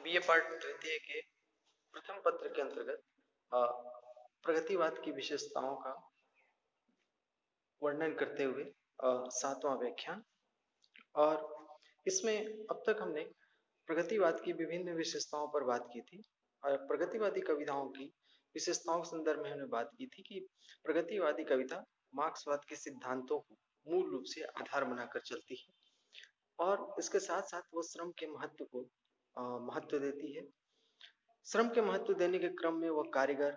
ये पाठ तृतीय के प्रथम पत्र के अंतर्गत अ, प्रगतिवाद की विशेषताओं का वर्णन करते हुए सातवां व्याख्यान। और इसमें अब तक हमने प्रगतिवाद की विभिन्न विशेषताओं पर बात की थी और प्रगतिवादी कविताओं की विशेषताओं के संदर्भ में हमने बात की थी कि प्रगतिवादी कविता मार्क्सवाद के सिद्धांतों को मूल रूप से आधार बनाकर चलती है और इसके साथ साथ वो श्रम के महत्व को महत्व देती है। श्रम के महत्व देने के क्रम में वह कारीगर,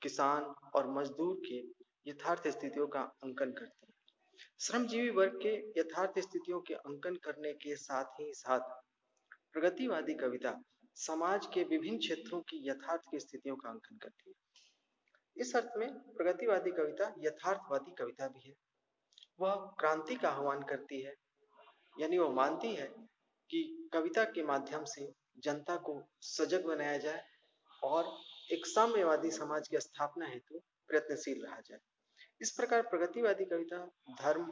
किसान और मजदूर के यथार्थ स्थितियों का अंकन करती है। श्रमजीवी वर्ग के यथार्थ स्थितियों के अंकन करने के साथ ही साथ प्रगतिवादी कविता समाज के विभिन्न क्षेत्रों की यथार्थ की स्थितियों का अंकन करती है। इस अर्थ में प्रगतिवादी कविता यथार्थवादी कविता भी है। वह क्रांति का आह्वान करती है, यानी वह मानती है कि कविता के माध्यम से जनता को सजग बनाया जाए और एक साम्यवादी समाज की स्थापना हेतु प्रयत्नशील रहा जाए। इस प्रकार प्रगतिवादी कविता धर्म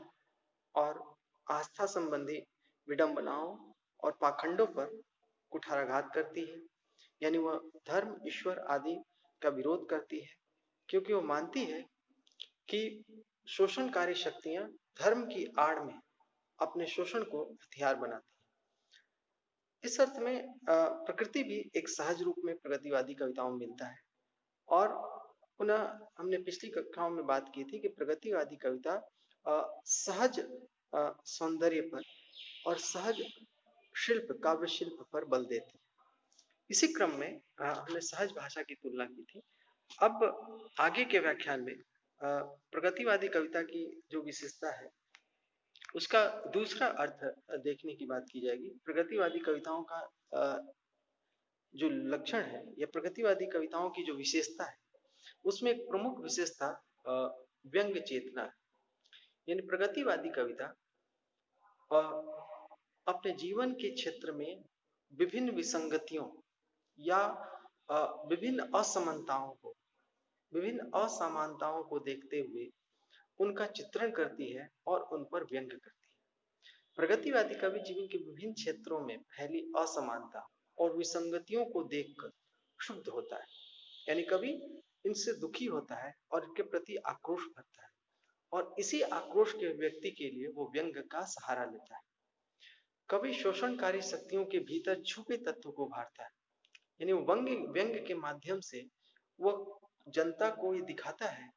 और आस्था संबंधी विडंबनाओं और पाखंडों पर कुठाराघात करती है, यानी वह धर्म, ईश्वर आदि का विरोध करती है, क्योंकि वह मानती है कि शोषणकारी शक्तियां धर्म की आड़ में अपने शोषण को हथियार बनाती है। इस अर्थ में प्रकृति भी एक सहज रूप में प्रगतिवादी कविताओं में मिलता है। और पुनः हमने पिछली कक्षाओं में बात की थी कि प्रगतिवादी कविता सहज सौंदर्य पर और सहज शिल्प, काव्य शिल्प पर बल देती है। इसी क्रम में हमने सहज भाषा की तुलना की थी। अब आगे के व्याख्यान में प्रगतिवादी कविता की जो विशेषता है उसका दूसरा अर्थ देखने की बात की जाएगी। प्रगतिवादी कविताओं का जो लक्षण है या प्रगतिवादी कविताओं की जो विशेषता है उसमें एक प्रमुख विशेषता व्यंग चेतना है। यानी प्रगतिवादी कविता अपने जीवन के क्षेत्र में विभिन्न विसंगतियों या विभिन्न असमानताओं को, विभिन्न असमानताओं को देखते हुए उनका चित्रण करती है और उन पर व्यंग करती है। प्रगतिवादी कवि जीवन के विभिन्न क्षेत्रों में फैली असमानता और विसंगतियों को देखकर क्षुब्ध होता है, यानी कवि इनसे दुखी होता है और इनके प्रति आक्रोश भरता है और इसी आक्रोश के व्यक्ति के लिए वो व्यंग का सहारा लेता है। कवि शोषणकारी शक्तियों के भीतर छुपे तत्व को उभारता है, यानी व्यंग के माध्यम से वो जनता को ये दिखाता है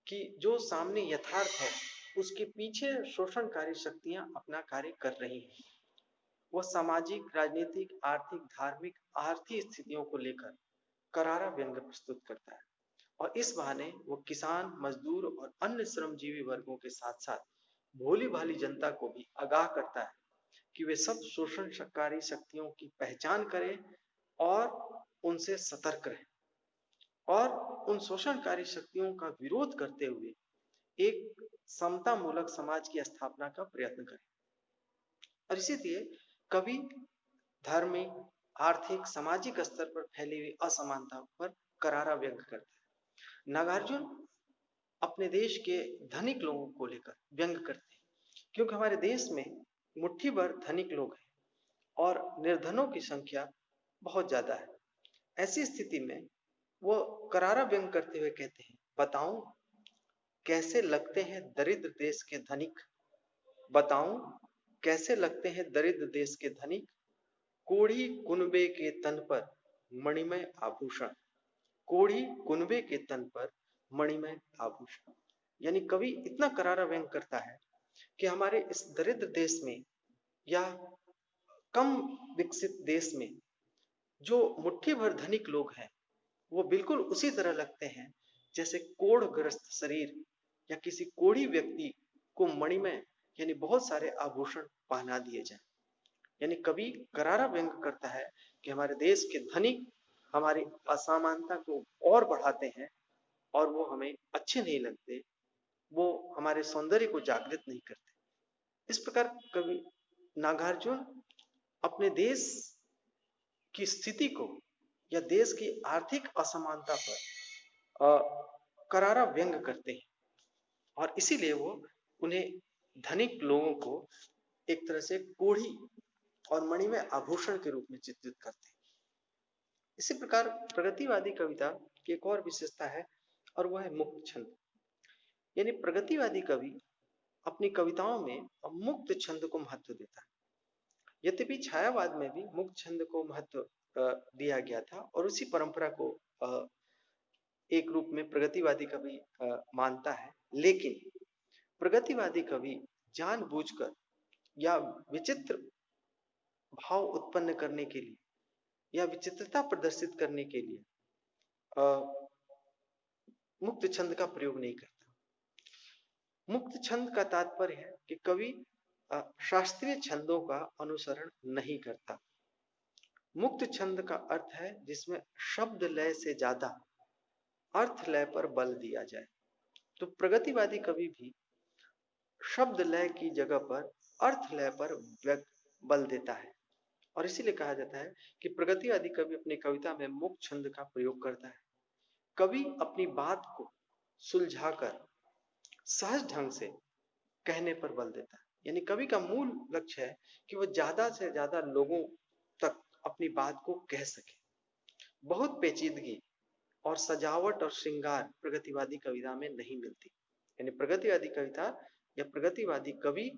कि जो सामने यथार्थ है उसके पीछे शोषणकारी शक्तियां अपना कार्य कर रही हैं। वह सामाजिक, राजनीतिक, आर्थिक, धार्मिक, आर्थिक स्थितियों को लेकर करारा व्यंग प्रस्तुत करता है और इस बहाने वो किसान, मजदूर और अन्य श्रमजीवी वर्गों के साथ साथ भोली भाली जनता को भी आगाह करता है कि वे सब शोषणकारी शक्तियों की पहचान करें और उनसे सतर्क रहें और उन शोषणकारी शक्तियों का विरोध करते हुए एक समता मूलक समाज की स्थापना का प्रयत्न करें। और इसीलिए कवि धार्मिक, आर्थिक, सामाजिक स्तर पर फैली हुई असमानता पर करारा व्यंग करता है। नागार्जुन अपने देश के धनिक लोगों को लेकर व्यंग करते हैं, क्योंकि हमारे देश में मुट्ठी भर धनिक लोग हैं और निर्धनों की संख्या बहुत ज्यादा है। ऐसी स्थिति में वो करारा व्यंग करते हुए कहते हैं, बताऊं कैसे लगते हैं दरिद्र देश के धनिक, बताऊं कैसे लगते हैं दरिद्र देश के धनिक, कोढ़ी कुनबे के तन पर मणिमय आभूषण, कोढ़ी कुनबे के तन पर मणिमय आभूषण। यानी कवि इतना करारा व्यंग करता है कि हमारे इस दरिद्र देश में या कम विकसित देश में जो मुट्ठी भर धनिक लोग हैं वो बिल्कुल उसी तरह लगते हैं जैसे कोढ़ग्रस्त शरीर या किसी कोढ़ी व्यक्ति को मणिमय यानी बहुत सारे आभूषण पहना दिए जाए। यानी कवि करारा व्यंग करता है कि हमारे देश के धनिक हमारी असमानता को और बढ़ाते हैं और वो हमें अच्छे नहीं लगते, वो हमारे सौंदर्य को जागृत नहीं करते। इस प्रकार कवि नागार्जुन अपने देश की स्थिति को या देश की आर्थिक असमानता पर करारा व्यंग करते हैं और इसीलिए वो उन्हें धनिक लोगों को एक तरह से कोढ़ी और मणिमय आभूषण के रूप में चित्रित करते हैं। इसी प्रकार प्रगतिवादी कविता की एक और विशेषता है और वह है मुक्त छंद। यानी प्रगतिवादी कवि अपनी कविताओं में मुक्त छंद को महत्व देता है। यद्यपि छायावाद में भी मुक्त छंद को महत्व दिया गया था और उसी परंपरा को एक रूप में प्रगतिवादी कवि मानता है, लेकिन प्रगतिवादी कवि जानबूझकर या विचित्र भाव उत्पन्न करने के लिए या विचित्रता प्रदर्शित करने के लिए मुक्त छंद का प्रयोग नहीं करता। मुक्त छंद का तात्पर्य है कि कवि शास्त्रीय छंदों का अनुसरण नहीं करता। मुक्त छंद का अर्थ है जिसमें शब्द लय से ज्यादा अर्थ लय पर बल दिया जाए। तो प्रगतिवादी कवि भी शब्द लय की जगह पर अर्थ लय पर बल देता है और इसीलिए कहा जाता है कि प्रगतिवादी कवि अपनी कविता में मुक्त छंद का प्रयोग करता है। कवि अपनी बात को सुलझाकर सहज ढंग से कहने पर बल देता है। यानी कवि का मूल लक्ष्य है कि वह ज्यादा से ज्यादा लोगों तक अपनी बात को कह सके। बहुत पेचीदगी और सजावट और श्रृंगार प्रगतिवादी कविता में नहीं मिलती। यानी प्रगतिवादी कविता या प्रगतिवादी कवि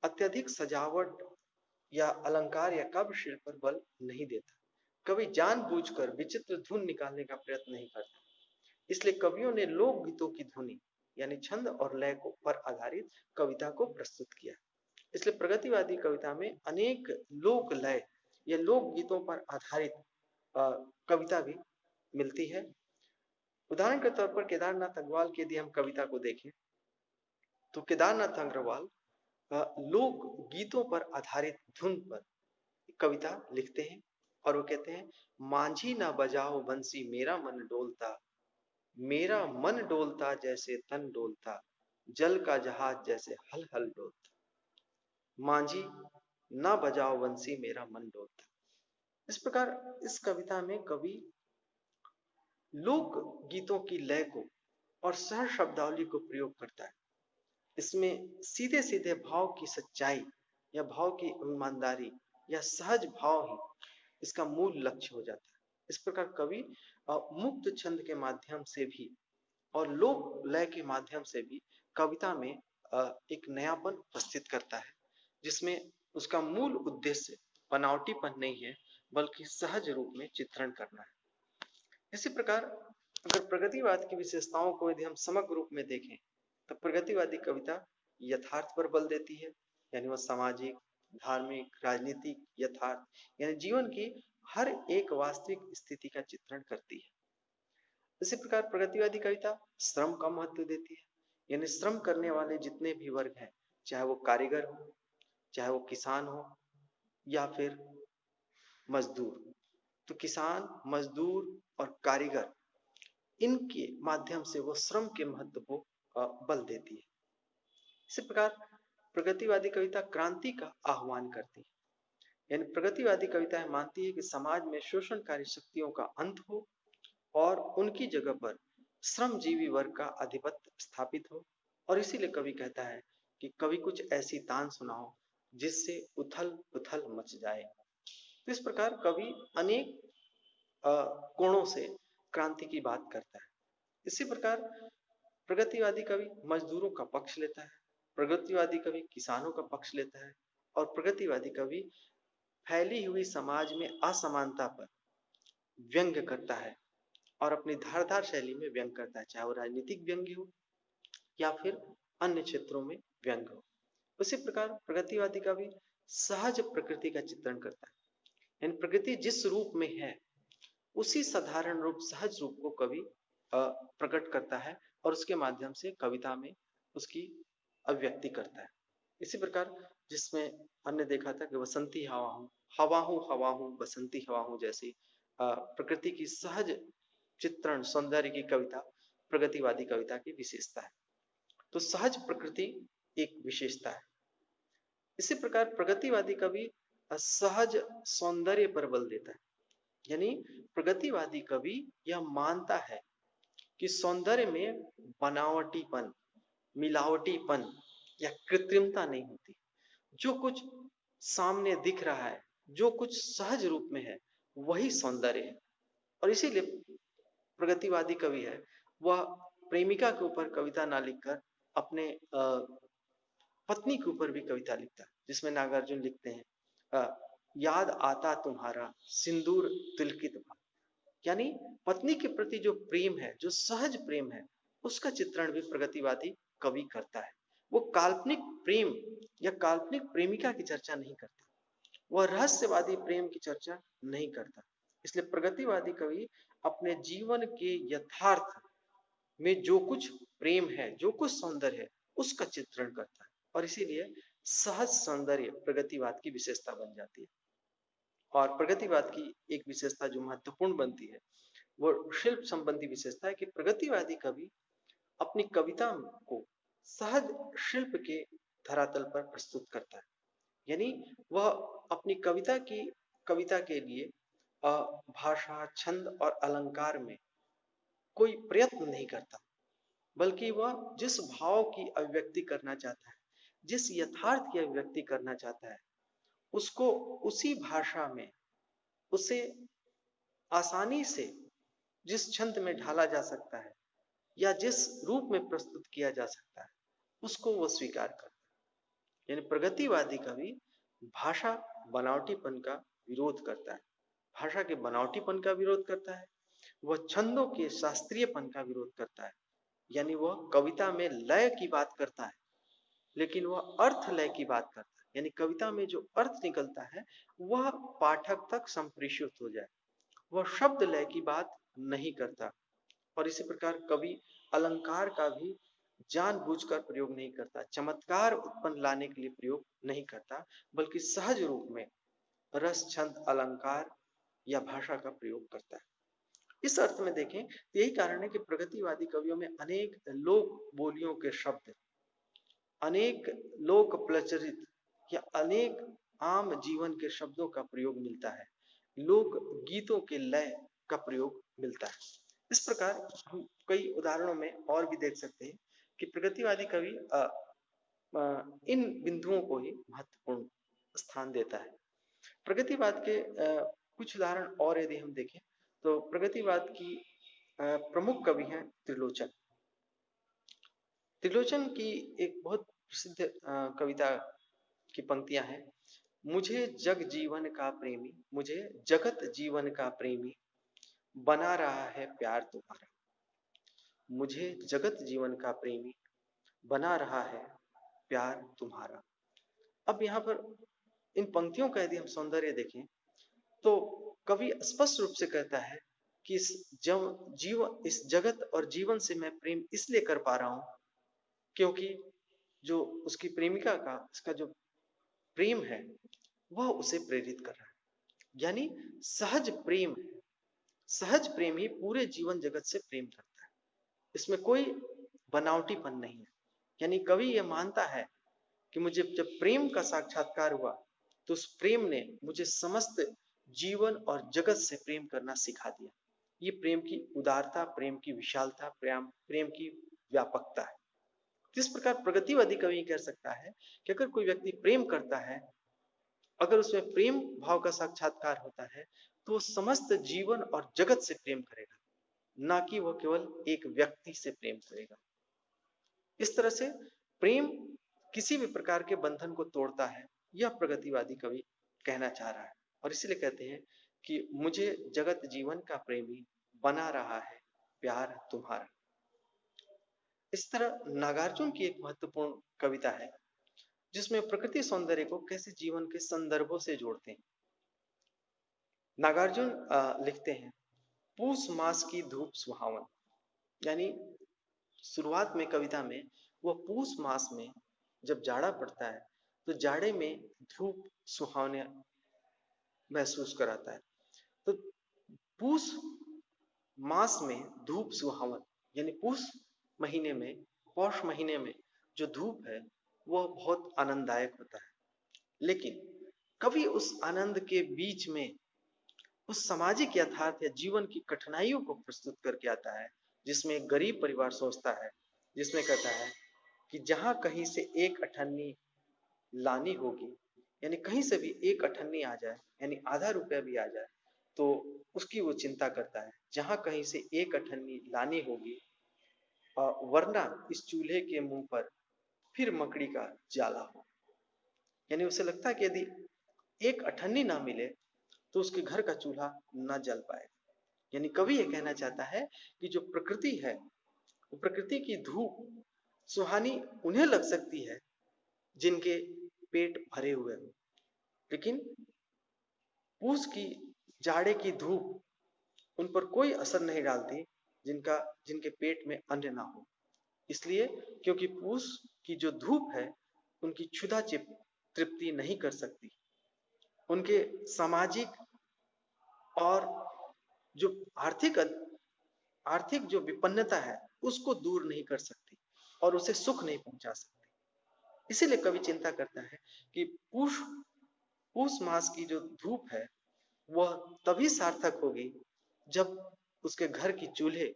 अत्यधिक सजावट या अलंकार या काव्य शिल्प पर बल नहीं देता। कवि जानबूझकर विचित्र धुन निकालने का प्रयत्न नहीं करता। इसलिए कवियों ने लोकगीतों की धुनी यानी छंद और लय को पर आधारित कविता को प्रस्तुत किया। इसलिए प्रगतिवादी कविता में अनेक लोक लय या लोकगीतों पर आधारित कविता भी मिलती है। उदाहरण के तौर पर केदारनाथ अग्रवाल की यदि हम कविता को देखें तो केदारनाथ अग्रवाल लोक गीतों पर आधारित धुन पर कविता लिखते हैं और वो कहते हैं, मांझी ना बजाओ बंसी मेरा मन डोलता, मेरा मन डोलता जैसे तन डोलता, जल का जहाज जैसे हल हल डोलता। मांझी ना बजाओ बंसी मेरा मन डोलता। इस प्रकार इस कविता में कवि लोक गीतों की लय को और सहज शब्दावली को प्रयोग करता है। इसमें सीधे सीधे भाव की सच्चाई या भाव की ईमानदारी या सहज भाव ही इसका मूल लक्ष्य हो जाता है। इस प्रकार कवि मुक्त छंद के माध्यम से भी और लोक लय के माध्यम से भी कविता में एक नयापन उपस्थित करता है, जिसमें उसका मूल उद्देश्य बनावटीपन नहीं है बल्कि सहज रूप में चित्रण करना है। इसी प्रकार अगर प्रगतिवाद की विशेषताओं को यदि हम समग्र रूप में देखें तो प्रगतिवादी कविता यथार्थ पर बल देती है। यानी वह सामाजिक, धार्मिक, राजनीतिक यथार्थ यानी जीवन की हर एक वास्तविक स्थिति का चित्रण करती है। इसी प्रकार प्रगतिवादी कविता श्रम का महत्व देती है। यानी श्रम करने वाले जितने भी वर्ग हैं, चाहे वो कारीगर हो, चाहे वो किसान हो या फिर मजदूर, तो किसान, मजदूर और कारीगर इनके माध्यम से वो श्रम के महत्व को बल देती है। इसी प्रकार प्रगतिवादी कविता क्रांति का आह्वान करती है। यानी प्रगतिवादी कविताएं मानती है कि समाज में शोषणकारी शक्तियों का अंत हो और उनकी जगह पर श्रमजीवी वर्ग का आधिपत्य स्थापित हो। और इसीलिए कवि कहता है कि कवि कुछ ऐसी तान सुनाओ जिससे उथल पुथल मच जाए। तो इस प्रकार कवि अनेक कोणों से क्रांति की बात करता है। इसी प्रकार प्रगतिवादी कवि मजदूरों का पक्ष लेता है, प्रगतिवादी कवि किसानों का पक्ष लेता है और प्रगतिवादी कवि फैली हुई समाज में असमानता पर व्यंग्य करता है और अपनी धारदार शैली में व्यंग करता है, चाहे वो राजनीतिक व्यंग्य हो या फिर अन्य क्षेत्रों में व्यंग्य हो। उसी प्रकार प्रगतिवादी कवि सहज प्रकृति का चित्रण करता है। यानी प्रकृति जिस रूप में है उसी साधारण रूप, सहज रूप को कवि प्रकट करता है और उसके माध्यम से कविता में उसकी अभिव्यक्ति करता है। इसी प्रकार जिसमें हमने देखा था कि बसंती हवा हूँ बसंती हवा हूँ जैसी प्रकृति की सहज चित्रण, सौंदर्य की कविता प्रगतिवादी कविता की विशेषता है। तो सहज प्रकृति एक विशेषता है। इसी प्रकार प्रगतिवादी कवि सहज सौंदर्य पर बल देता है। यानी प्रगतिवादी कवि यह मानता है कि सौंदर्य में बनावटीपन, मिलावटीपन या कृत्रिमता नहीं होती। जो कुछ सामने दिख रहा है, जो कुछ सहज रूप में है, वही सौंदर्य है। और इसीलिए प्रगतिवादी कवि है वह प्रेमिका के ऊपर कविता ना लिखकर अपने पत्नी के ऊपर भी कविता लिखता है, जिसमें नागार्जुन लिखते हैं याद आता तुम्हारा सिंदूर तिलकित भाव। यानी पत्नी के प्रति जो प्रेम है, जो सहज प्रेम है, उसका चित्रण भी प्रगतिवादी कवि करता है। वो काल्पनिक प्रेम या काल्पनिक प्रेमिका की चर्चा नहीं करता, वह रहस्यवादी प्रेम की चर्चा नहीं करता। इसलिए प्रगतिवादी कवि अपने जीवन के यथार्थ में जो कुछ प्रेम है, जो कुछ सौंदर्य है, उसका चित्रण करता है, और इसीलिए सहज सौंदर्य प्रगतिवाद की विशेषता बन जाती है। और प्रगतिवाद की एक विशेषता जो महत्वपूर्ण बनती है वो शिल्प संबंधी विशेषता है कि प्रगतिवादी कवि अपनी कविता को सहज शिल्प के धरातल पर प्रस्तुत करता है। यानी वह अपनी कविता के लिए भाषा, छंद और अलंकार में कोई प्रयत्न नहीं करता, बल्कि वह जिस भाव की अभिव्यक्ति करना चाहता है, जिस यथार्थ की अभिव्यक्ति करना चाहता है, उसको उसी भाषा में, उसे आसानी से जिस छंद में ढाला जा सकता है या जिस रूप में प्रस्तुत किया जा सकता है, उसको वो स्वीकार करता है। यानी प्रगतिवादी कवि भाषा बनावटीपन का विरोध करता है, भाषा के बनावटीपन का विरोध करता है, वह छंदों के शास्त्रीयपन का विरोध करता है। यानी वह कविता में लय की बात करता है, लेकिन वह अर्थ लय की बात करता है। यानी कविता में जो अर्थ निकलता है वह पाठक तक संप्रेषित हो जाए, वह शब्द लय की बात नहीं करता। और इसी प्रकार कवि अलंकार का भी जानबूझकर प्रयोग नहीं करता, चमत्कार उत्पन्न लाने के लिए प्रयोग नहीं करता, बल्कि सहज रूप में रस, छंद, अलंकार या भाषा का प्रयोग करता है। इस अर्थ में देखें तो यही कारण है कि प्रगतिवादी कवियों में अनेक लोक बोलियों के शब्द, अनेक लोक प्रचलित या अनेक आम जीवन के शब्दों का प्रयोग मिलता है, लोक गीतों के लय का प्रयोग मिलता है। इस प्रकार हम कई उदाहरणों में और भी देख सकते हैं कि प्रगतिवादी कवि इन बिंदुओं को ही महत्वपूर्ण स्थान देता है। प्रगतिवाद के कुछ उदाहरण और यदि हम देखें तो प्रगतिवाद की प्रमुख कवि हैं त्रिलोचन। त्रिलोचन की एक बहुत प्रसिद्ध कविता की पंक्तियां हैं, मुझे जग जीवन का प्रेमी, मुझे जगत जीवन का प्रेमी बना रहा है प्यार तुम्हारा, मुझे जगत जीवन का प्रेमी बना रहा है प्यार तुम्हारा। अब यहाँ पर इन पंक्तियों का यदि हम सौंदर्य देखें तो कवि स्पष्ट रूप से कहता है कि इस जगत और जीवन से मैं प्रेम इसलिए कर पा रहा हूं क्योंकि जो उसकी प्रेमिका का उसका जो प्रेम है वह उसे प्रेरित कर रहा है। यानी सहज प्रेम है, सहज प्रेम ही पूरे जीवन जगत से प्रेम करता है, इसमें कोई बनावटीपन नहीं है। यानी कवि यह मानता है कि मुझे जब प्रेम का साक्षात्कार हुआ तो उस प्रेम ने मुझे समस्त जीवन और जगत से प्रेम करना सिखा दिया। ये प्रेम की उदारता, प्रेम की विशालता, प्रेम की व्यापकता है। जिस प्रकार प्रगतिवादी कवि कह सकता है कि अगर कोई व्यक्ति प्रेम करता है, अगर उसमें प्रेम भाव का साक्षात्कार होता है तो वो समस्त जीवन और जगत से प्रेम करेगा, ना कि वो केवल एक व्यक्ति से प्रेम करेगा। इस तरह से प्रेम किसी भी प्रकार के बंधन को तोड़ता है, यह प्रगतिवादी कवि कहना चाह रहा है। और इसलिए कहते हैं कि मुझे जगत जीवन का प्रेमी बना रहा है प्यार तुम्हारा। इस तरह नागार्जुन की एक महत्वपूर्ण कविता है जिसमें प्रकृति सौंदर्य को कैसे जीवन के संदर्भों से जोड़ते हैं। नागार्जुन लिखते हैं, पूस मास की धूप सुहावन। यानी शुरुआत में कविता में वह पूस मास में जब जाड़ा पड़ता है तो जाड़े में धूप सुहावने महसूस कराता है। तो पूस मास में धूप सुहावन यानी पूस महीने में, पौष महीने में जो धूप है वह बहुत आनंददायक होता है। लेकिन कभी उस आनंद के बीच में उस सामाजिक यथार्थ या जीवन की कठिनाइयों को प्रस्तुत करके आता है, जिसमें एक गरीब परिवार सोचता है, जिसमें कहता है कि जहां कहीं से एक अठन्नी लानी होगी, यानी कहीं से भी एक अठन्नी आ जाए, यानी आधा रुपया भी आ जाए तो उसकी वो चिंता करता है। जहां कहीं से एक अठन्नी लानी होगी, वरना इस चूल्हे के मुंह पर फिर मकड़ी का जाला हो। यानी उसे लगता है कि यदि एक अठन्नी ना मिले तो उसके घर का चूल्हा ना जल पाए। यानी कवि ये कहना चाहता है कि जो प्रकृति है, वो प्रकृति की धूप सुहानी उन्हें लग सकती है जिनके पेट भरे हुए हो, लेकिन पूस की जाड़े की धूप उन पर कोई असर नहीं डालती जिनका जिनके पेट में अन्न ना हो। इसलिए क्योंकि पूस की जो धूप है उनकी क्षुधा तृप्ति नहीं कर सकती, उनके सामाजिक और जो आर्थिक आर्थिक जो विपन्नता है उसको दूर नहीं कर सकती और उसे सुख नहीं पहुंचा सकती। इसीलिए कवि चिंता करता है कि पूस मास की जो धूप है वह तभी सार्थक होगी जब उसके घर की चूल्हे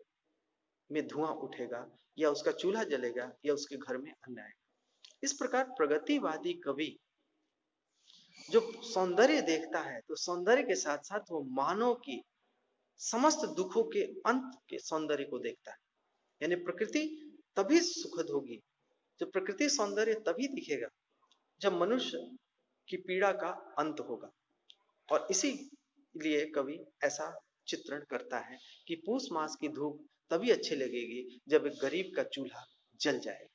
में धुआं उठेगा, या उसका चूल्हा जलेगा, या उसके घर में अन्न आएगा। इस प्रकार प्रगतिवादी कवि जो सौंदर्य देखता है तो सौंदर्य के साथ साथ वो मानव की समस्त दुखों के अंत के सौंदर्य को देखता है। यानी प्रकृति तभी सुखद होगी, जब प्रकृति सौंदर्य तभी दिखेगा जब मनुष्य की पीड़ा का अंत होगा। और इसीलिए कवि ऐसा चित्रण करता है कि पूस मास की धूप तभी अच्छी लगेगी जब एक गरीब का चूल्हा जल जाएगा।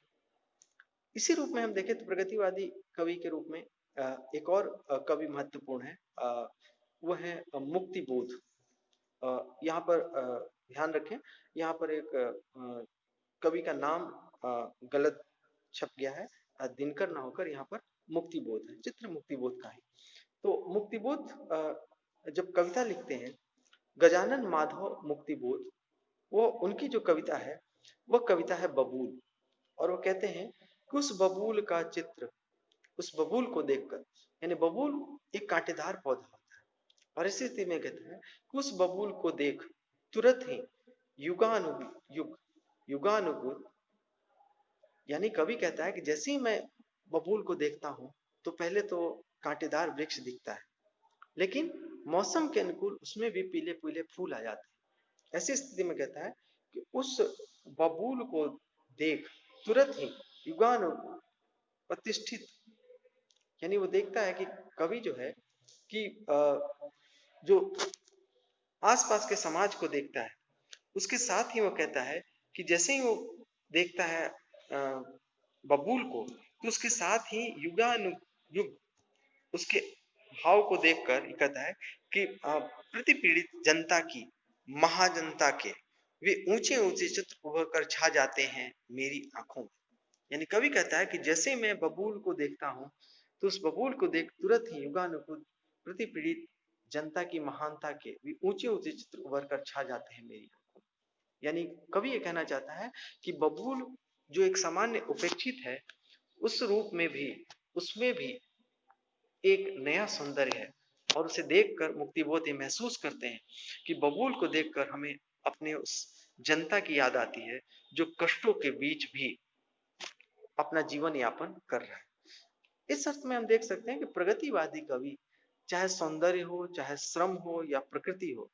इसी रूप में हम देखें तो प्रगतिवादी कवि के रूप में एक और कवि महत्वपूर्ण है, वह है मुक्ति बोध। यहाँ पर ध्यान रखें, यहाँ पर एक कवि का नाम गलत छप गया है, दिनकर ना होकर यहाँ पर मुक्ति बोध है, चित्र मुक्ति बोध का है। तो मुक्ति बोध जब कविता लिखते हैं, गजानन माधव मुक्ति बोध, वो उनकी जो कविता है वह कविता है बबूल। और वो कहते हैं कि उस बबूल का चित्र, उस बबूल को देखकर, यानी बबूल एक कांटेदार पौधा होता है, और इसी स्थिति में कहते हैं कि उस बबूल को देख तुरंत ही युगानुगुण, यानी कवि कहता है कि जैसे ही मैं बबूल को देखता हूं तो पहले तो कांटेदार वृक्ष दिखता है, लेकिन मौसम के अनुकूल उसमें भी पीले पीले फूल आ जाते हैं। ऐसी स्थिति में कहता है कि उस बबूल को देख तुरंत ही युगानुगुण प्रतिष्ठित, यानी वो देखता है कि कवि जो है कि जो आसपास के समाज को देखता है, उसके साथ ही वो कहता है कि जैसे ही वो देखता है बबूल को, तो उसके साथ ही युगानुयुग उसके भाव को देखकर ये कहता है कि प्रतिपीड़ित जनता की, महाजनता के वे ऊंचे ऊंचे चित्र उभर कर छा जाते हैं मेरी आंखों में। यानी कवि कहता है कि जैसे मैं बबूल को देखता हूं तो उस बबूल को देख तुरंत ही युगानुयुग प्रतिपीड़ित जनता की महानता के वे ऊंचे ऊंचे चित्र उभर कर छा जाते हैं मेरी आंखों में। यानी कवि ये कहना चाहता है कि बबूल जो एक सामान्य उपेक्षित है, उस रूप में भी उसमें भी एक नया सौंदर्य है, और उसे देखकर मुक्तिबोध ये महसूस करते हैं कि बबूल को देखकर हमें अपने उस जनता की याद आती है जो कष्टों के बीच भी अपना जीवन यापन कर रहा है। इस अर्थ में हम देख सकते हैं कि प्रगतिवादी कवि चाहे सौंदर्य हो, चाहे श्रम हो या प्रकृति हो,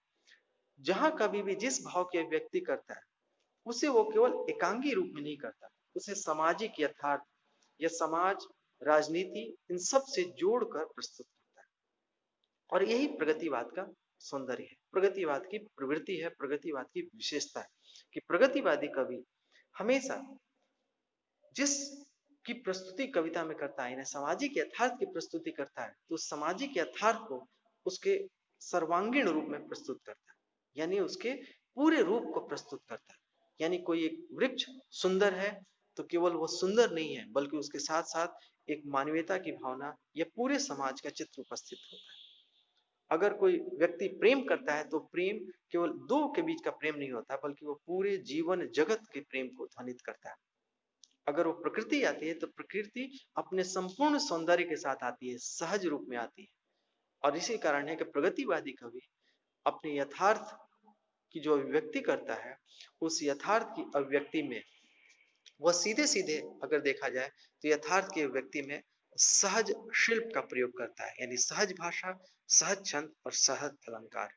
जहां कभी भी जिस भाव की अभिव्यक्ति करता है उसे वो केवल एकांगी रूप में नहीं करता, उसे सामाजिक यथार्थ या समाज, राजनीति, इन सब से जोड़कर प्रस्तुत करता है। और यही प्रगतिवाद का सौंदर्य है, प्रगतिवाद की प्रवृत्ति है, प्रगतिवाद की विशेषता है कि प्रगतिवादी कवि हमेशा जिस की प्रस्तुति कविता में करता है, यानी सामाजिक यथार्थ की प्रस्तुति करता है, तो सामाजिक यथार्थ को उसके सर्वांगीण रूप में प्रस्तुत करता है, यानी उसके पूरे रूप को प्रस्तुत करता है। यानी कोई एक वृक्ष सुंदर है तो केवल वो सुंदर नहीं है, बल्कि उसके साथ साथ एक मानवीयता की भावना या पूरे समाज का चित्र उपस्थित होता है। अगर कोई व्यक्ति प्रेम करता है तो प्रेम केवल दो के बीच का प्रेम नहीं होता, बल्कि वो पूरे जीवन जगत के प्रेम को ध्वनित करता है। अगर वो प्रकृति आती है तो प्रकृति अपने संपूर्ण सौंदर्य के साथ आती है, सहज रूप में आती है। और इसी कारण है कि प्रगतिवादी कवि अपने यथार्थ की जो अभिव्यक्ति करता है, उस यथार्थ की अभिव्यक्ति में वह सीधे सीधे अगर देखा जाए तो यथार्थ की अभिव्यक्ति में सहज शिल्प का प्रयोग करता है, यानी सहज भाषा, सहज छंद और सहज अलंकार।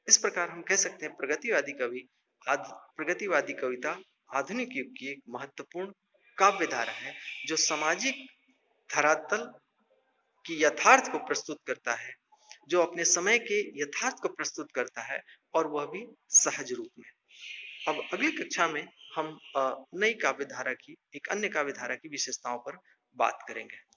इस प्रकार हम कह सकते हैं प्रगतिवादी कविता आधुनिक युग की एक महत्वपूर्ण काव्य धारा है, जो सामाजिक धरातल की यथार्थ को प्रस्तुत करता है, जो अपने समय के यथार्थ को प्रस्तुत करता है, और वह भी सहज रूप में। अब अगली कक्षा में हम नई काव्य धारा की, एक अन्य काव्य धारा की विशेषताओं पर बात करेंगे।